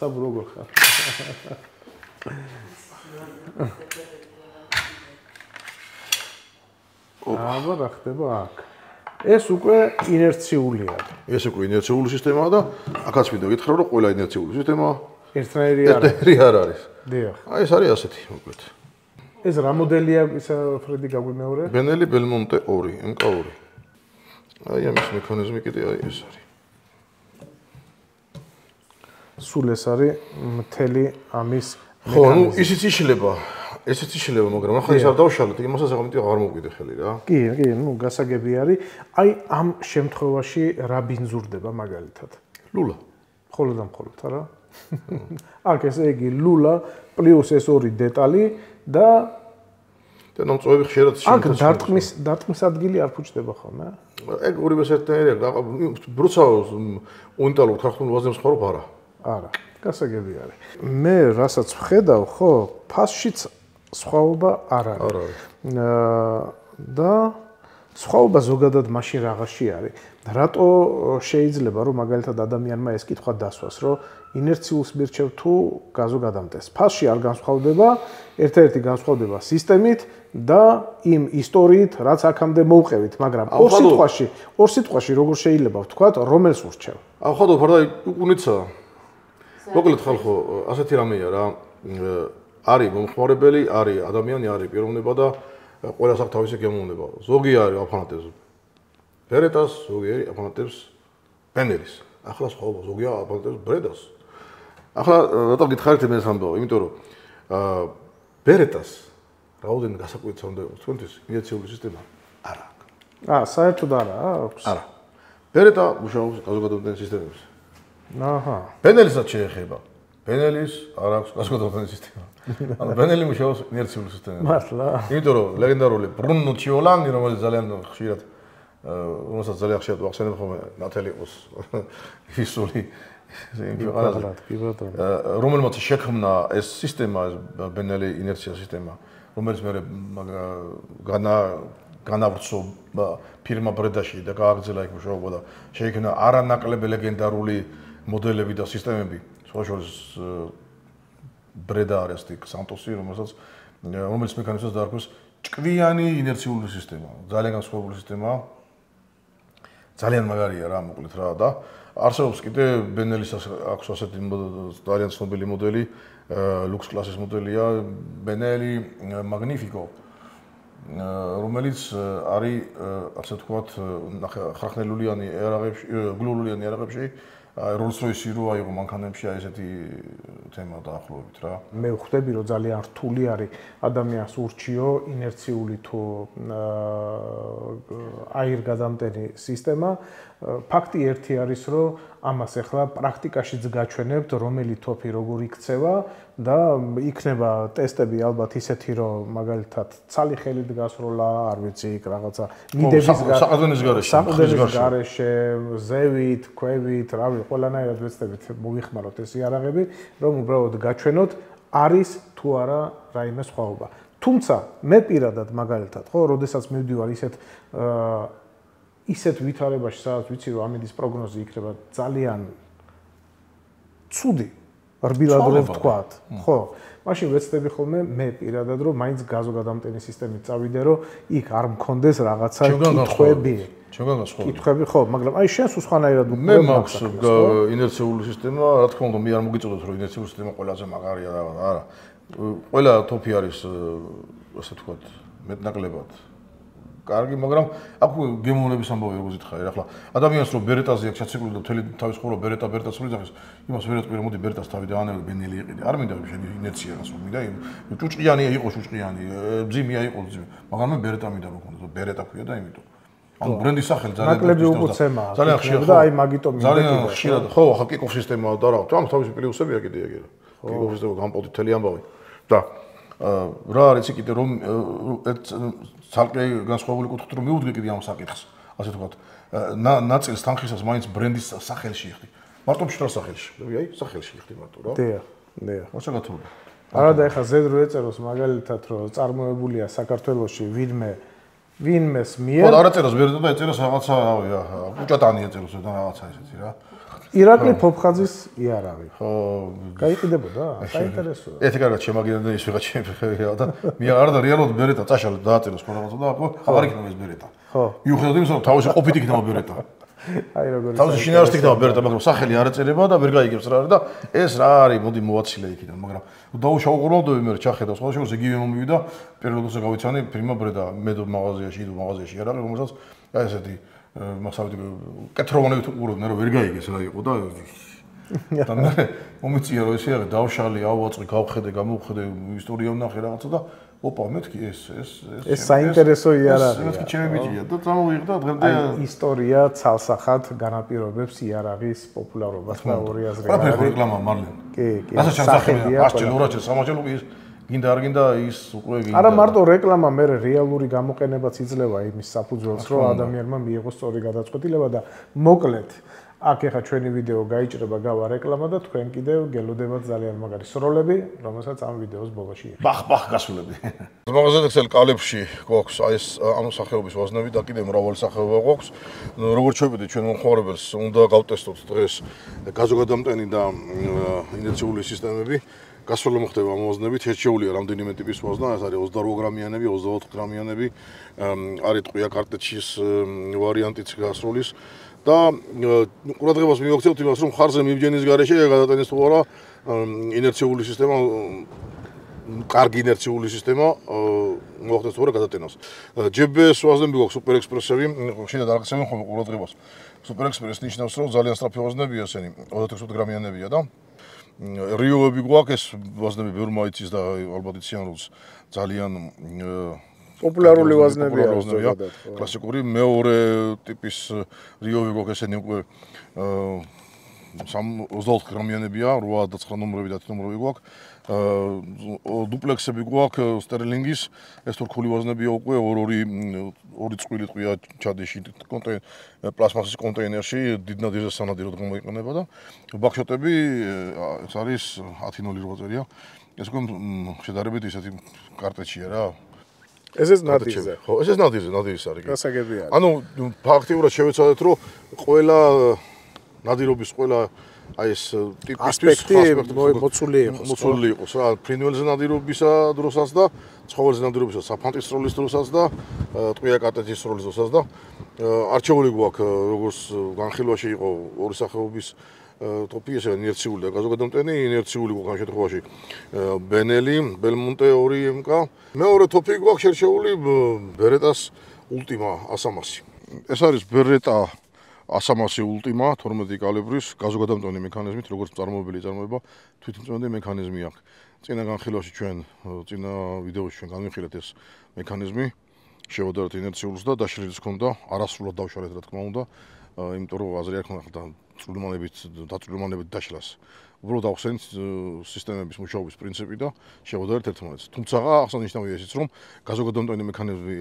საბუ როგორ ხარ აბა რა ხდება აქ ეს უკვე ინერციულია. ეს უკვე ინერციული სისტემაა და აქაც მინდა გითხრა რომ ყველა ინერციული სისტემა ერთნაირი არ არის. დიახ. აი ეს არის ასეთი მოკლედ. ეს რა მოდელია ისა ფრედი გაგვიმეორე? ბენელი ბელმონტე 2, MK2. აი ამის მექანიზმი კიდე აი ეს არის. სულ ეს არის მთელი ამის ხო, ну ისიც იშლება. ესეც იშლება, მაგრამ ახლა ეს არ დავშალოთ, იმასაც აღმოჩნდა აღარ მოვკვიდე ხელი რა. კი, ну გასაგები არის. აი ამ შემთხვევაში რა ბინძურდება მაგალითად? ლულა. მხოლოდ და მხოლოდ, არა? აქ ესე იგი ლულა პლუს ეს ორი დეტალი და ნამწვევი ხშირად შემთხვევაში. აქ დარტყმის ადგილი არ ფუჭდება ხოლმე? ეგ ორივე ერთნაირია, ბრუცავს უნიტარულ ქართულ ვაზნებს ხარო არა. არა, გასაგები არის. მე რასაც ვხედავ, ხო, ფასშიც სხვაობა არ არის. და სხვაობა ზოგადად მაშინ რაღაცი არის. რატო შეიძლება რომ მაგალითად ადამიანმა ეს კითხვა დასვას, რომ ინერციულს მირჩევ თუ გაზოგადამტეს. ფასში არ განსხვავდება, ერთ-ერთი განსხვავდება სისტემით და იმ ისტორიით, რაც აქამდე მოვყევით, მაგრამ ორ სიტყვაში როგორ შეიძლება ვთქვათ, რომელს ურჩევ? ახლა ფარდა უკუნიცა. მოკლედ ხალხო, ასეთი რამეა რა. არის მომხმარებელი, არის ადამიანი, არის პიროვნება და ყველას აქვს თავისი გემოვნება. ზოგი არის აფანატებს ბერეტას, ზოგი არის აფანატებს პენელის. ახლა სხვაობა ზოგია აფანატებს ბრედას. ახლა რატომ გითხარით მე ეს ამბავი? იმიტომ რომ ბერეტას რაოდენიმე გასაკვირიც უნდა იყოს თქვენთვის ინერციული სისტემა არ აქვს. საერთოდ არა აქვს. არა. ბერეტა მუშაობს გაზოგადოებრივ სისტემებში. აჰა. პენელისაც შეეხება. პენელის არ აქვს გაზოგადოებრივი სისტემა. ანუ პენელი მუშაობს ინერციული სისტემაში. მართლა. იმიტომ რომ ლეგენდარული ბრუნო ჩიოლანი, რომელიც ძალიან ხშირად რომელსაც ძალიან ხშირად ვახსენებ ხოლმე ნათელი იყოს ისული რომელმაც შექმნა ეს სისტემა, ბენელი ინერცია სისტემა, რომელიც მე განავრცო ფირმა ბრედაში და გააგრძელა იქ მუშაობა და შეიქმნა არანაკლები ლეგენდარული მოდელები და სისტემები, სხვა შორის ბრედა არის იქ სანტოსი, რომელიც მექანიზმს დაარქვეს ჭკვიანი ინერციული სისტემა, ძალიან განსხვავებული სისტემაა. ძალიან მაგარია რა, მოკლედ რა და არსებობს კიდე ბენელის აქვს ასეთი ძალიან ცნობილი მოდელი, ლუქს კლასის მოდელია, ბენელი მაგნიფიკო, რომელიც არის ასე ვთქვათ, ხახნელულიანი იარაღებში, გლუვლიანი იარაღებში, როლს-როისი რო აიღო მანქანებში აი ესეთი თემა დაახლოებით რა. მე ვხვდები რომ ძალიან რთული არის ადამიანს ურჩიო ინერციული თუ აირგადამტენი სისტემა. ფაქტი ერთი არის რომ ამას ახლა პრაქტიკაშიც გაჩვენებთ რომელი თოფი როგორ იქცევა და იქნება ტესტები ალბათ ისეთი რომ მაგალითად ცალი ხელით გასროლა, არ ვიცი, რაღაცა მიდების საყრდენის გარეშე, ზევით, ქვევით, რავი, ყველანაირად ვეცდებით მოვიხმაროთ ეს იარაღები, რომ უბრალოდ გაჩვენოთ არის თუ არა რაიმე სხვაობა. თუმცა მე პირადად მაგალითად, ხო, როდესაც მივდივარ ისეთ ვითარებაში, სადაც ვიცი რომ ამინდის პროგნოზი იქნება ძალიან ცუდი, რბილად რო ვთქვათ, ხო, მაშინ ვეცდები ხოლმე მე პირადად რომ მაინც გაზოგადამტენი სისტემით წავიდე, რომ იქ არ მქონდეს რაღაცა კითხვები. ჩვენგან გასხოვა. კითხვები ხო, მაგრამ აი შენს უცხანაირად მე მაქვს ინერციული სისტემა, რა თქმა უნდა, მე არ მოგიწოდოთ რომ ინერციული სისტემა ყველაზე მაგარია და არა. ყველა თოფი არის ასე ვთქვათ, მეტნაკლებად კარგი, მაგრამ აქ გემოვნების ამბავი როგორ ითხრა, ახლა ადამიანს რომ ბერეტაზე აქვს ჩაცეკვილი და მთელი თავის ხოლო ბერეტას უძახის, იმას ვერ ეტყვი რომ მოდი ბერეტას თავი და ანელი ბენელი იყიდე. არ მინდა შენი ინერცია გასო, მინდა ჭუჭყიანია იყო ჭუჭყიანი, ბზიმია იყო ბზიმი, მაგრამ მე ბერეტა მინდა მქონდეს, ბერეტა ქვია და იმიტომ. ანუ ბრენდის სახელი ნაკლები უგუცემაა. ძალიან ხშირად და აი მაგიტომ მინდა ძალიან ხშირად ხო, ახლა კიკოფ სისტემაა და რა, ამ თავისი პლუსებია კიდე ეგ რა. კიკოფ სისტემა გამპოტი თელი ამბავი. და რა არის კიდე რომ ცალკე განსხვავებული კუთხით რომ მივუდგე კიდე ამ საკითხს, ასე ვთქვათ, ნაწილს თანხისას მაინც ბრენდის სახელში იხდი. მარტო მშრალ სახელში. აი, სახელში იხდი მარტო რა. დიახ, დიახ. მოსაგათურე. არა და ეხლა ზედრო ეწეროს მაგალითად რომ წარმოებულია საქართველოში ვინმეს მიერ. ხო, არა წეროს ბერდო და ეწეროს რაღაცა, რავი, უჭატანი ეწეროს და რაღაცა ესეთი რა. ირაკლი ფოფხაძის იარაღი. ხო, გაიყიდებოდა? საინტერესოა. ერთი კარგად შემაგინდა ის ვიღაც შემეხება და მე არა და რეალურად ბერეტა წაშალო დააწეროს რაღაცა და აკო აღარ იქნება ეს ბერეტა. ხო. მიუხედავად იმისა, რომ თავისი ყოფით იქნება ბერეტა. აი როგორი. თავისი შინაარსით იქნება ბერეტა, მაგრამ სახელი არ ეწერება და ვერ გაიგებს რა არის და ეს რა არის, მოდი მოვაცილე იქიდან, მაგრამ დაუშავყურებდები მე ჩახედა სხვა შორის იგივე მომივიდა პირველ როდესაც გავიცანი ფირმა ბრედა მე მაღაზიაში იარაღი რომელსაც აი ესეთი მასავით კეთროვანებით უყურებდნენ რომ ვერ გაიგეს რა იყო და მე მომიწია რომ ეს იარაღი დავშალი, ავაწყი, გავხედე, გამოვხედე, ისტორია ვნახე რაღაცა და ოპა მეთქი ეს საინტერესო იარაღია. ეს ჩემი ბიჭია და წამოვიღდა დღემდე ისტორია ცალსახად განაპირობებს იარაღის პოპულარობას და ორი აზრი არის. რა რეკლამა მარლენ. კი. ასე შემსახებია 100 ჯერ 200 ჯერ 300 ჯერ ის გინდა არ გინდა ის უკვე გინდა. არა მარტო რეკლამა, მე რეალური გამოყენებაც იძლევა იმის საფუძველს, რომ ადამიანმა მიიღოს სწორი გადაწყვეტილება და მოკლედ აქ ეხა ჩვენი ვიდეო გაიჭრება გავა რეკლამა და თქვენ კიდევ გელოდებათ ძალიან მაგარი სროლები, რომელსაც ამ ვიდეოს ბოლოში იქნება. ბახ გასულები. მაღაზიაზე XL კალებში გვაქვს აი ეს ამ სახეობის ვაზნები და კიდევ მრავალი სახეობა გვაქვს. როგორც შევიდეთ ჩვენ მომხმარებელს უნდა გავტესტოთ დღეს გაზოგადამტენი და ინერციული სისტემები. გასროლა მოხდება ამ ვაზნებით, შერჩეულია რამდენიმე ტიპის ვაზნა, ეს არის 28 გრამიანები, 24 გრამიანები, არის ტყვია კარტეჩის ვარიანტიც გასროლის და ყურადღებას მივაქცევთ იმას, რომ ხარზე მიბჯენის გარეშე გადატანის თუ არა ინერციული სისტემა, კარგი ინერციული სისტემა მოახდენს თუ არა გადატანას. GPS ვაზნები გვაქვს სუპერ ექსპრესები, შეიძლება დაგაქცევენ ხოლმე ყურადღებას. სუპერ ექსპრესი ნიშნავს, რომ ძალიან სწრაფი ვაზნებია ესენი, 26 გრამიანებია და რიოები გვაქვს, ეს ვაზნები ბევრმა იცის და ალბათ იციან, რომ ძალიან პოპულარული ვაზნებია ზოგადად. კლასიკური მეორე ტიპის რიოები გვაქვს, ესენი უკვე 24 გრამიანებია, 8 და 9 ნომრები და 10 ნომრები გვაქვს. დუპლექსები გვაქვს სტერლინგის, ეს თურქული ვაზნებია უკვე ორი წყვილი ტყვია ჩადიში პლასმასის კონტეინერში, დიდ ნადირზე სანადიროდ გამოიყენება და ბაქშოტები ეს არის 10.08 წელია. ეს უკვე შედარებით ისეთი კარტეჩია რა. ესეც ნადირზე. ხო, ესეც ნადირის არის. გასაგებია. ანუ ფაქტიურად შევეცადეთ, რომ ყველა ნადირობის ყველა აი ეს ასპექტი მოცული იყოს რა, ფრინველზე ნადირობისა დროსაც და ცხოველზე ნადირობისა საფანტის როლის დროსაც და ტყვია კარტეჩის როლის დროსაც და არჩეული გვაქვს როგორც განხილვაში იყო ორი სახეობის ტოპი ესე ინერციული და გაზოგადამტენი ინერციული გვაქვს ამ შემთხვევაში ბენელი, ბელმონტე 2 MK. მეორე ტოპი გვაქვს შერჩეული ბერეტას ულტიმა 100. ეს არის ბერეტა 100 ულტიმა 12 კალიბრის გაზოგადამტენი მექანიზმით, როგორც წარმოებული წარმოება თვითმწვენე მექანიზმი აქვს. წინა განხილვაში ჩვენ წინა ვიდეოში ჩვენ განვიხილეთ ეს მექანიზმი, შევადარეთ ინერციულს და დაშლილის ჰქონდა, არასრულად დავშალეთ რა თქმა უნდა, იმიტომ რომ აზრი არ ქონდა და დაწვრილმანებით დაშლას. უბრალოდ ახსენეთ სისტემების მუშაობის პრინციპი და შევადარეთ ერთმანეთს. თუმცა აღსანიშნავია ისიც, რომ გაზოგადამტენი მექანიზმი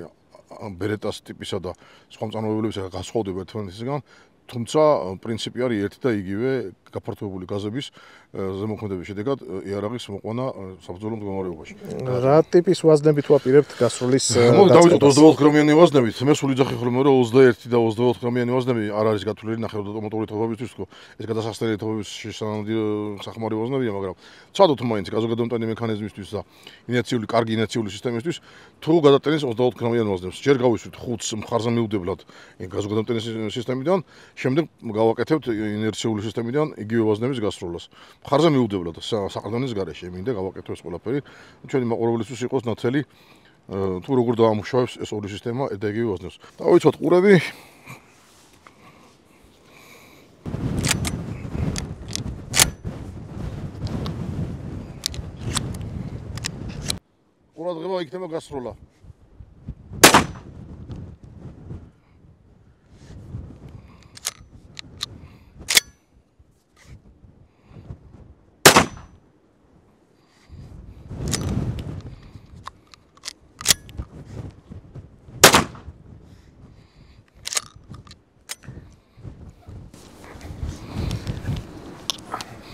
ბერეტას ტიპისა და სხვა მწარმოებლებისა განსხვავდება ერთმანეთისგან, თუმცა პრინციპი არის ერთი და იგივე გაფართოებული გაზების ზემოქმედების შედეგად იარაღის მოყვანა საბრძოლო მდგომარეობაში. რა ტიპის ვაზნებით ვაპირებთ გასროლის დავიწყოთ 24 გრამიანი ვაზნებით. მე სულ იძახი ხოლმე რომ 21 და 24 გრამიანი ვაზნები არ არის გათვლილი ნახევრად ავტომატური თოვებისთვის, თქო ეს გადასახდელი თოვების სახმარი ვაზნებია, მაგრამ ცადოთ მაინც გაზოგადამტენი მექანიზმისთვის და კარგი ინერციული სისტემისთვის თუ გადატანის 24 გრამიან ვაზნებს. ჯერ გავისვით 5-ს მხარზე მიუდებლად გაზოგადამტენი სისტემიდან, შემდეგ გავაკეთებთ ინერციული სისტემიდან იგივე ვაზნების გასროლას. მხარზე მიუდებლად საყრდენის გარეშე მინდა გავაკეთო ეს ყველაფერი. ჩვენი მაყურებლისთვის იყოს ნათელი თუ როგორ დაამუშავებს ეს ორი სისტემა და იგივე ვაზნებს. დავიცვათ ყურები. ყურადღება იქნება გასროლა.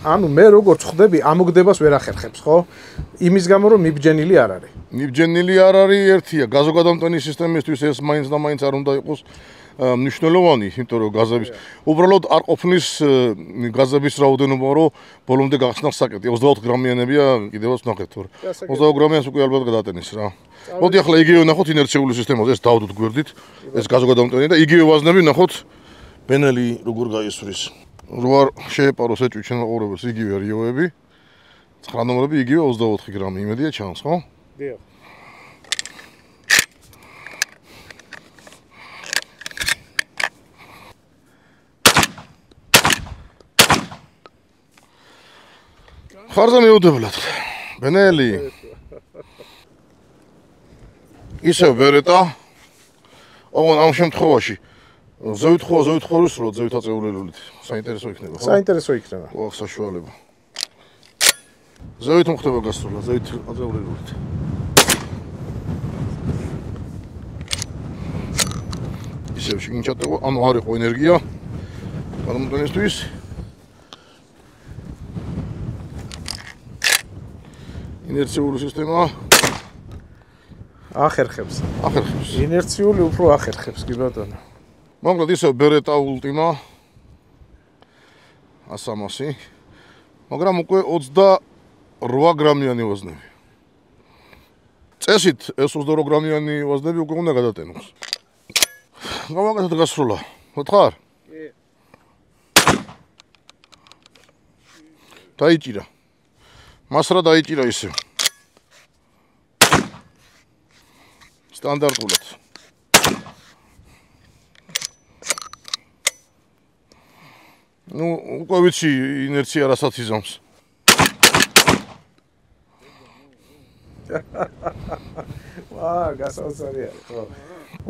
ანუ მე როგორც ხვდები, ამოგდებას ვერ ახერხებს, ხო? იმის გამო რომ მიბჯენილი არ არის. მიბჯენილი არ არის ერთია, გაზოგადამტენი სისტემისთვის ეს მაინც და მაინც არ უნდა იყოს მნიშვნელოვანი, იმიტომ რომ გაზების უბრალოდ არ ყოფნის გაზების რაოდენობა, რომ ბოლომდე გახსნას საკეტი. 24 გრამიანებია, კიდევაც ნახეთ თორე. 24 გრამიანს უკვე ალბათ გადატენის რა. მოდი ახლა იგივე ნახოთ ინერციული სისტემაზე, ეს დავდოთ გვერდით, ეს გაზოგადამტენი და იგივე ვაზნები ნახოთ ბენელი როგორ გაისვრის. რო არ შეეპაროს ეჭვი ჩვენ მაყურებელს იგივე რიოები 9 ნომრები იგივე 24 გრამი იმედია ჩანს ხო? დიახ. ხარზე მიუდებლად ბენელი ისევ ბერეტა ოღონ ამ შემთხვევაში ზევით ხორის რო ზევით აწეულელულით საინტერესო იქნება ხო? საინტერესო იქნება. ოღ საშუალება. ზევით მოხდება გასროლა, ზევით აწეულელულით. ისევ შეგინჩატება, ანუ არ იყო ენერგია გადამტანისთვის. ინერციული სისტემა ახერხებს. ინერციული უფრო ახერხებს, კი ბატონო. მოკლედ ისევ ბერეტა ულტიმა 100, მაგრამ უკვე 28 გრამიანი ვაზნები. წესით ეს 22 გრამიანი ვაზნები უკვე უნდა გადატენოს. გავაკეთოთ გასროლა. მოთხარ? კი. დაიჭირა. მასრა დაიჭირა ისევ. სტანდარტულად. Ну, უკვე ვიცი ინერცია რასაც იზამს. გასაოცარია, ხო.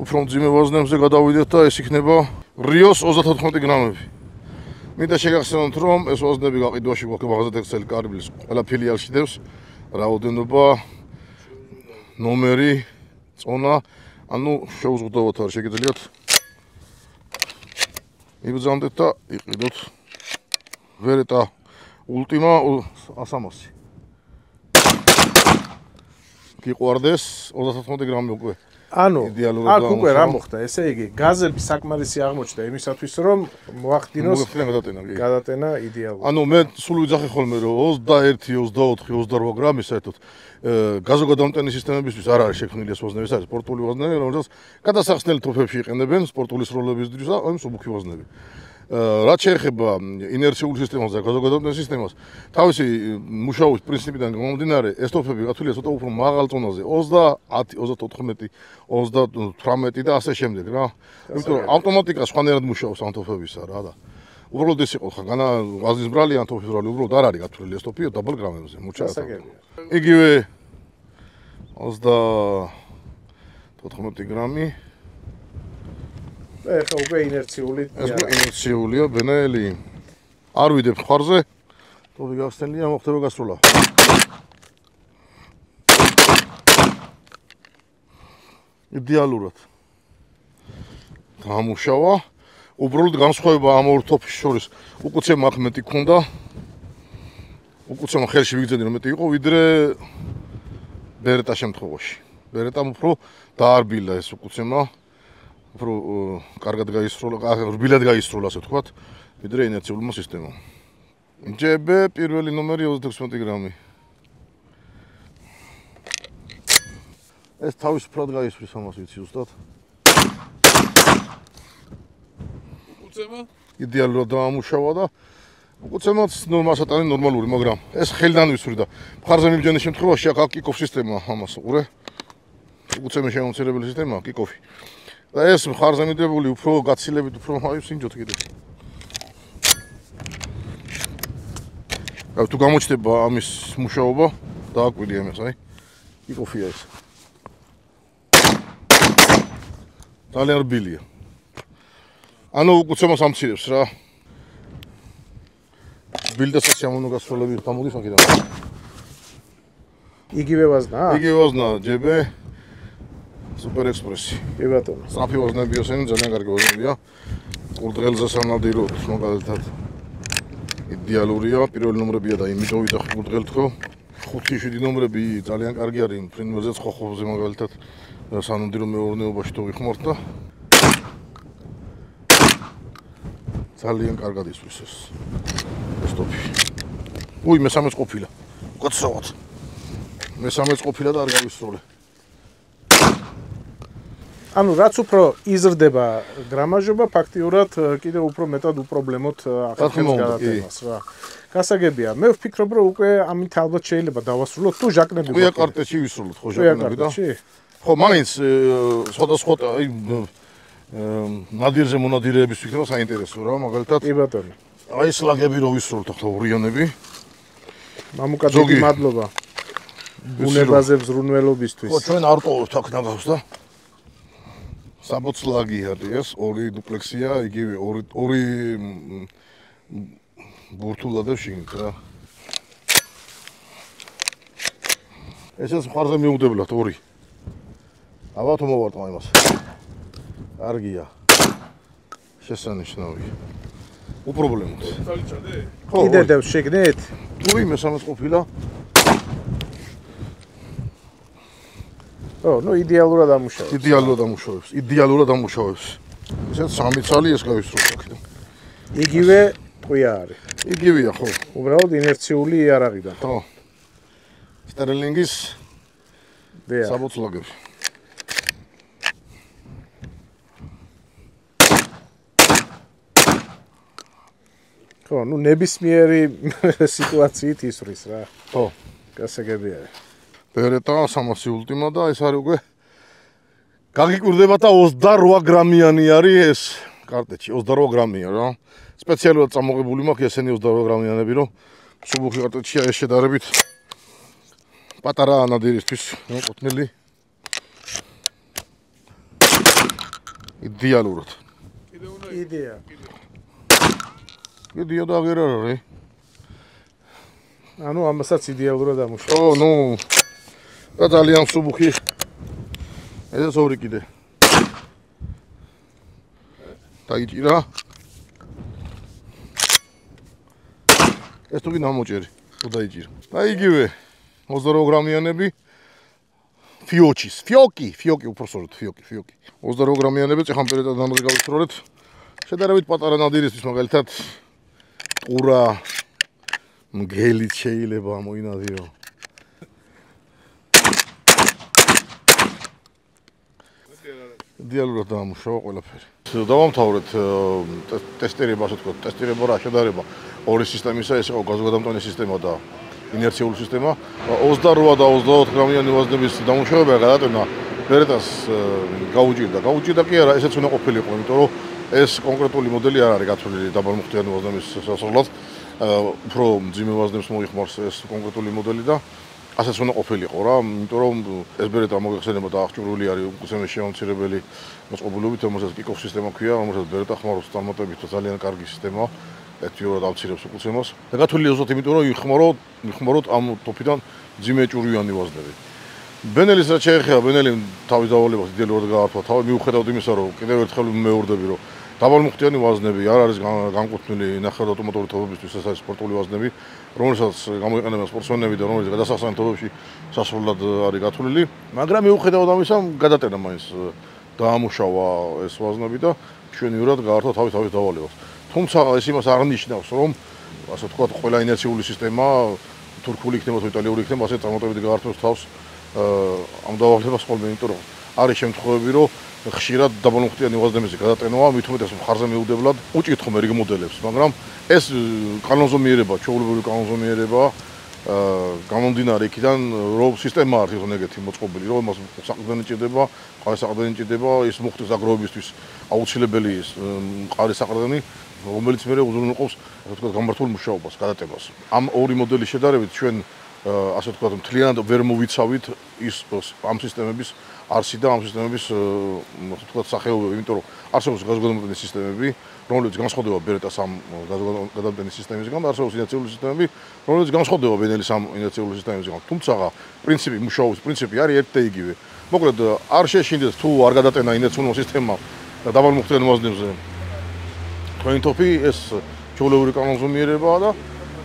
უფრო მძიმე ვაზნებზე გადავიდეთ და ეს იქნება რიოს 34 გრამები. მინდა შეგახსენოთ, რომ ეს ოზნები გაყიდვაში გვაქვს მაღაზია ტექსტილი კარიბლის ყველა ფილიალში დევს რაოდენობა, ნომერი, წონა, ანუ შეუზღუდავად არ შეგიძლიათ იბრძანდეთ და იყიდოთ. ვერეტა ულტიმა 100. გიყვარდეს 34 გრამი უკვე. ანუ აქ უკვე რა მოხდა, ესე იგი, გაზები საკმარისი აღმოჩნდა იმისათვის, რომ მოახდინოს გადატენა იდეალურად. ანუ მე სულ ვიძახი ხოლმე, რომ 21, 24, 28 გრამი საერთოდ გაზოგადამტენი სისტემებისთვის არ არის შექმნილი ეს ვაზნები, ეს არის სპორტული ვაზნები, რომელსაც გადასახსნელი თოფებში იყენებენ სპორტული სროლებისთვის და აი მსუბუქი ვაზნები. რაც შეეხება ინერციულ სისტემას და გაზოგადამტენ სისტემას, თავისი მუშაობის პრინციპიდან გამომდინარე, ეს თოფები გათვლილია ცოტა უფრო მაღალ წონაზე, 30, 34, 38 და ასე შემდეგ რა. იმიტომ რომ ავტომატიკა სხვანაირად მუშაობს ამ თოფებისა რა და უბრალოდ ეს იყო ხა ვაზნის ბრალი ან თოფის ბრალი უბრალოდ არ არის გათვლილი ეს თოფი დაბალ გრამებზე მუჩა. იგივე 34 გრამი ეხა უკვე ინერციული. ეს ინერციულია, ბენელი. არ ვიდებ ხარზე. თოფი გახსნილია, მოხდება გასროლა. იდეალურად. გამუშავა. უბრალოდ განსხვავება ამ ორ თოფის შორის. უკუცე მაგნეტი ქონდა. უკუცე ხელში ვიგზედი რომ მეტი იყო, ვიდრე ბერეტა შემთხვევაში. ბერეტამ უფრო დაარბილა ეს უკუცემა. უფრო კარგად გაისროლა, რბილად გაისროლა, ასე ვთქვათ, ვიდრე ინერციულმა სისტემამ. ჯებე პირველი ნომერი 36 გრამი. ეს თავისუფლად გაისვრის ამას ვიცი ზუსტად. უკუცემა იდეალურად დაამუშავა და უკუცემაც მასატანი ნორმალური, მაგრამ ეს ხელიდან ვისვრი და მხარზე მიბჯენის შემთხვევაში აქ კიკოფ სისტემა ამას უყურე. უკუცემის შემომცირებელი სისტემა კიკოფი. და ეს მხარზე მიდებული უფრო გაცილებით უფრო აი სინჯოთ კიდე. თუ გამოჩნდება ამის მუშაობა, დააკვირდი ამას, აი. კიკოფია ეს. ძალიან რბილია. ანუ უკუცემას ამცირებს რა. ბილდასაც ამონო გასროლები გამოდის აქედან. იგივე ვაზნა? იგივე ვაზნა, ჯებე. Super Express. კი ბატონო. საფი ვაზნები ესენი ძალიან კარგი ვაზნებია. ყურდღელზე სანადირო მაგალითად იდეალურია, პირველი ნომრებია და იმიტომ ვიძახ ყურდღელთქო. 5-7 ნომრები ძალიან კარგი არის, ფრინველზეც ხოხობზე მაგალითად სანადირო მეურნეობაში თუ ვიხმართ და ძალიან კარგად ისვრის ეს სტოპი. უი, მესამეც ყოფილა. უკაცრავად. მესამეც ყოფილა და არ გავისროლე. ანუ რაც უფრო იზრდება გრამაჟობა, ფაქტიურად კიდევ უფრო მეტად უპრობლემოდ ახერხებს გადატენას რა. გასაგებია. მე ვფიქრობ, რომ უკვე ამით ალბათ შეიძლება დავასრულოთ თუ ჟაკნები გვაქვს. ყია კარტებში ვისრულოთ ხო ჟაკნები და. ხო, მაინც სხვადასხვა აი ნადირზე მონადირეების ვიქნება საინტერესო რა, მაგალითად. კი ბატონო. აი სლაგები რო ვისრულოთ ახლა ორიანები. მამუკა დიდი მადლობა. ბუნებაზე ზრუნველობისთვის. ხო, ჩვენ არ ტოვებთ აქ ნაგავს და საბოცლაგი არის, ორი დუპლექსია, იგივე ორი ბურთულა და შიგნით რა. ესეც მხარზე მიუგდებლად ორი. აბა თუ მოვარტყმა იმას. კარგია. შესანიშნავი. უპრობლემოდ. კიდე დევს შეგნით? უი, მესამეც ყოფილა. ნუ იდეალურად ამუშავებს. იდეალურად ამუშავებს. ესეც 3 ცალი ეს გავისროლ აქედან. იგივე ყია არის. იგივეა ხო. უბრალოდ ინერციული იარაღიდან. ხო. სტერლინგის დია. საბოცლაგები. ხო, ნუ ნებისმიერი სიტუაციით ისვრის რა. ხო. გასაგებია. ბერეტა 300 ულტიმა და ეს არის უკვე გაგიკვირდება და 28 გრამიანი არის ეს კარტეჩი, 28 გრამია რა. სპეციალურად წამოღებული მაქვს ესენი 28 გრამიანები, რომ მსუბუქი კარტეჩია ეს შედარებით პატარა ნადირისთვის მოყუთნილი. იდეალურად. იდეა. კიდია და აღარ არის. ანუ ამასაც იდეალურად ამუშავე. ნუ და ძალიან მსუბუქი. ეს ორი კიდე. დაიჭირა. ეს თუ კი ნამოჭერი, თუ დაიჭირა. და იგივე 28 გრამიანები ფიოკი უпроსოროთ, ფიოკი. 28 გრამიანები წეხან პერიოდად ამაზე გავისროლეთ. შედარებით პატარა ნადირისთვის მაგალითად ყურა მგელით შეიძლება მოინადირო. იდეალურად დაამუშავა ყველაფერი. დავამთავრეთ ტესტირება, ასე ვთქვათ, ტესტირება რა შედარება ორი სისტემისა, ეს იყო გაზოგადამტვენი სისტემა და ინერციული სისტემა. 28 და 24 გრამიანი ვაზნების დამუშავება გადატანა ბერეტას გაუჭირდა კი არა, ესეც უნდა ყოფილიყო, იმიტომ რომ ეს კონკრეტული მოდელი არ არის გათვლილი დაბალმუხტიანი ვაზნების სასრულად. უფრო მძიმე ვაზნებს მოიხმარს ეს კონკრეტული მოდელი და ასეც უნდა ყოფილიყო რა, იმიტომ რომ ეს ბერეტა მოგეხსენება და აღჭურვილი არის უკუსემეს შემომცირებელი მოწყობილობით, რომელსაც კიკოს სისტემა ქვია, რომელსაც ბერეტა ხმარობს წარმატებით და ძალიან კარგი სისტემაა. აქტიურად ავცირებს უკუსემოს. და გათვლილი ზუსტად იმიტომ რომ ვიხმაროთ ამ ტოფიდან მძიმე ჭურვიანი ვაზნები. ბენელის რაც შეეხება, ბენელი თავის დავალებას იდეალურად გაართვა. თავი მიუხედავად იმისა, რომ კიდევ ერთხელ მეურდები, რომ დაბალმუხტიანი ვაზნები არ არის განკუთვნილი ნახევრად ავტომატური თოვებისთვის, ეს არის სპორტული ვაზნები, რომელსაც გამოიყენებენ სპორტსმენები და რომელიც გადასახსნელ თოვებში სასრულად არის გათვლილი, მაგრამ მიუხედავად ამისა, გადატანა მაინც დაამუშავა ეს ვაზნები და ჩვენიურად გაართვა თავის დავალებას. თუმცა ეს იმას აღნიშნავს, რომ ასე ვთქვათ, ყველა ინერციული სისტემა თურქული იქნება თუ იტალიური იქნება, ასე წარმატებით გაართვებს თავს ამ დავალებას ხოლმე, იმიტომ რომ არის შემთხვევები, რომ ხშირად დაბალმუხტიანი ვაზნების გადატენვა მით უმეტეს მხარზე მიუდებლად უჭირთ ხომ რიგ მოდელებს, მაგრამ ეს კანონზომიერება, ჩვეულებრივი კანონზომიერება გამომდინარე იქიდან, რომ სისტემა არის თვითონ ეგეთი მოწყობილი, რომ მას საყრდენი ჭირდება, მყარი საყრდენი ჭირდება, ის მუხტის დაგროვებისთვის აუცილებელი ის მყარი საყრდენი, რომელიც მე უზრუნველყოფს, ასე ვთქვათ, გამართულ მუშაობას, გადატებას. ამ ორი მოდელის შედარებით ჩვენ ასე ვთქვათ, მთლიანად ვერ მოვიცავით ის ამ სისტემების არსი და ამ სისტემების ასე ვთქვათ, სახეობები, იმიტომ რომ არსებობს გაზოგადოებრივი სისტემები, რომელიც განსხვავდება ბერეტას ამ გადამტანის სისტემისგან, არსებობს ინერციული სისტემები, რომელიც განსხვავდება ბენელის ამ ინერციული სისტემისგან. თუმცა პრინციპი, მუშაობის პრინციპი არის ერთ და იგივე. მოკლედ, არ შეშინდეთ თუ არ გადატენა ინერციული სისტემა და დაბალმუხტიან ვაზნებზე თქვენი თოფი, ეს ჩვეულებრივი კანონზომიერებაა და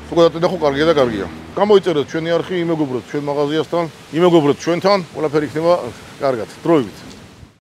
თუ გადატენა ხო კარგია და კარგია. გამოიწერეთ ჩვენი არხი, იმეგობროთ ჩვენ მაღაზიასთან, იმეგობროთ ჩვენთან, ყველაფერი იქნება კარგად. დროებით.